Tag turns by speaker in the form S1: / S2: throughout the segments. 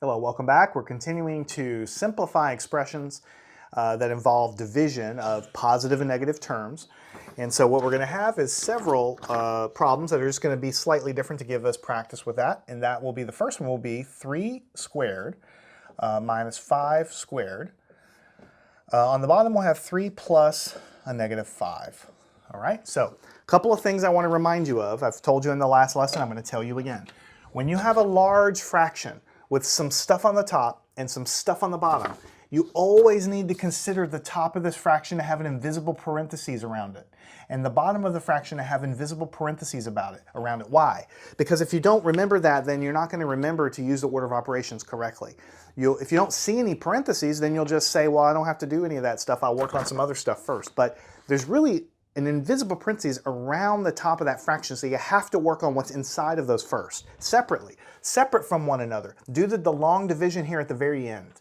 S1: Hello, welcome back. We're continuing to simplify expressions that involve division of positive and negative terms. And so what we're going to have is several problems that are just going to be slightly different to give us practice with that. And that will be, the first one will be 3 squared minus 5 squared. On the bottom we'll have 3 plus a negative 5. All right, so a couple of things I want to remind you of. I've told you in the last lesson, I'm going to tell you again. When you have a large fraction with some stuff on the top and some stuff on the bottom, you always need to consider the top of this fraction to have an invisible parentheses around it, and the bottom of the fraction to have invisible parentheses around it. Why? Because if you don't remember that, then you're not going to remember to use the order of operations correctly. If you don't see any parentheses, then you'll just say, well, I don't have to do any of that stuff. I'll work on some other stuff first. But there's really an invisible parentheses around the top of that fraction, so you have to work on what's inside of those first, separately, separate from one another. Do the long division here at the very end.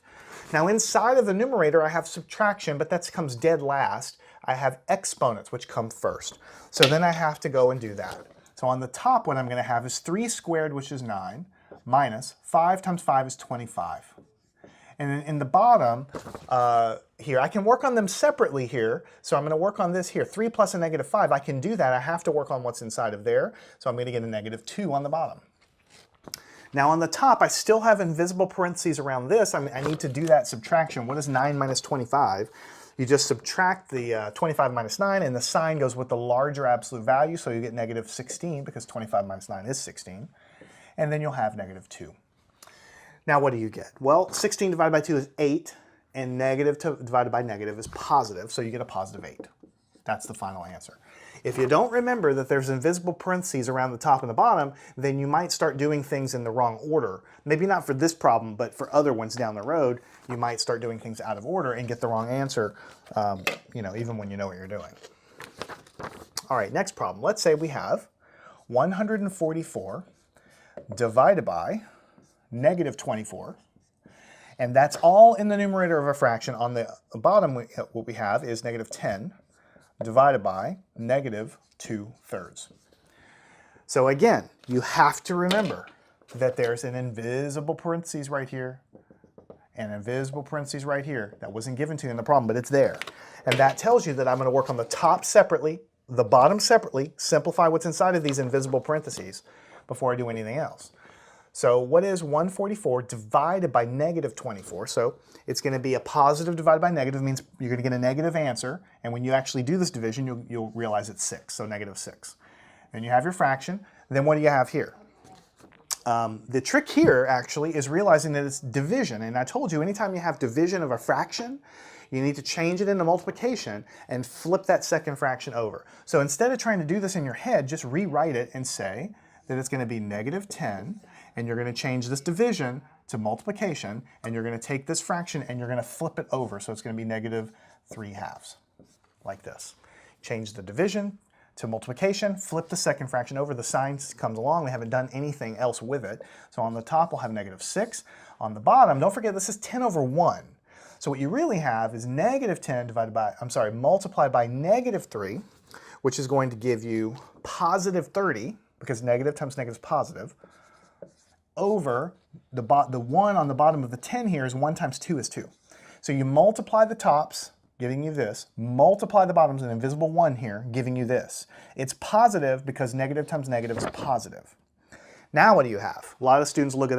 S1: Now inside of the numerator I have subtraction, but that comes dead last. I have exponents, which come first. So then I have to go and do that. So on the top, what I'm going to have is 3 squared, which is 9, minus 5 times 5 is 25. And then in the bottom here, I can work on them separately here. So I'm going to work on this here, 3 plus a negative 5. I can do that. I have to work on what's inside of there. So I'm going to get a negative 2 on the bottom. Now on the top, I still have invisible parentheses around this. I need to do that subtraction. What is 9 minus 25? You just subtract the 25 minus 9, and the sign goes with the larger absolute value. So you get negative 16 because 25 minus 9 is 16. And then you'll have negative 2. Now what do you get? Well, 16 divided by 2 is 8, and negative divided by negative is positive, so you get a positive 8. That's the final answer. If you don't remember that there's invisible parentheses around the top and the bottom, then you might start doing things in the wrong order. Maybe not for this problem, but for other ones down the road, you might start doing things out of order and get the wrong answer, even when you know what you're doing. All right, next problem. Let's say we have 144 divided by negative 24, and that's all in the numerator of a fraction. On the bottom, what we have is negative 10 divided by negative 2/3. So again, you have to remember that there's an invisible parentheses right here and an invisible parentheses right here. That wasn't given to you in the problem, but it's there. And that tells you that I'm going to work on the top separately, the bottom separately, simplify what's inside of these invisible parentheses before I do anything else. So what is 144 divided by negative 24? So it's going to be a positive divided by negative, means you're going to get a negative answer. And when you actually do this division, you'll realize it's 6, so negative 6. And you have your fraction. Then what do you have here? The trick here actually is realizing that it's division. And I told you, anytime you have division of a fraction, you need to change it into multiplication and flip that second fraction over. So instead of trying to do this in your head, just rewrite it and say that it's going to be negative 10, and you're going to change this division to multiplication, and you're going to take this fraction and you're going to flip it over, so it's going to be negative 3/2, like this. Change the division to multiplication, flip the second fraction over, the sign comes along, we haven't done anything else with it. So on the top we'll have negative 6. On the bottom, don't forget this is 10 over 1. So what you really have is negative 10 multiplied by negative 3, which is going to give you positive 30, because negative times negative is positive, over the 1 on the bottom of the 10 here is 1 times 2 is 2. So you multiply the tops, giving you this, multiply the bottoms, an invisible 1 here, giving you this. It's positive because negative times negative is positive. Now what do you have? A lot of students look at that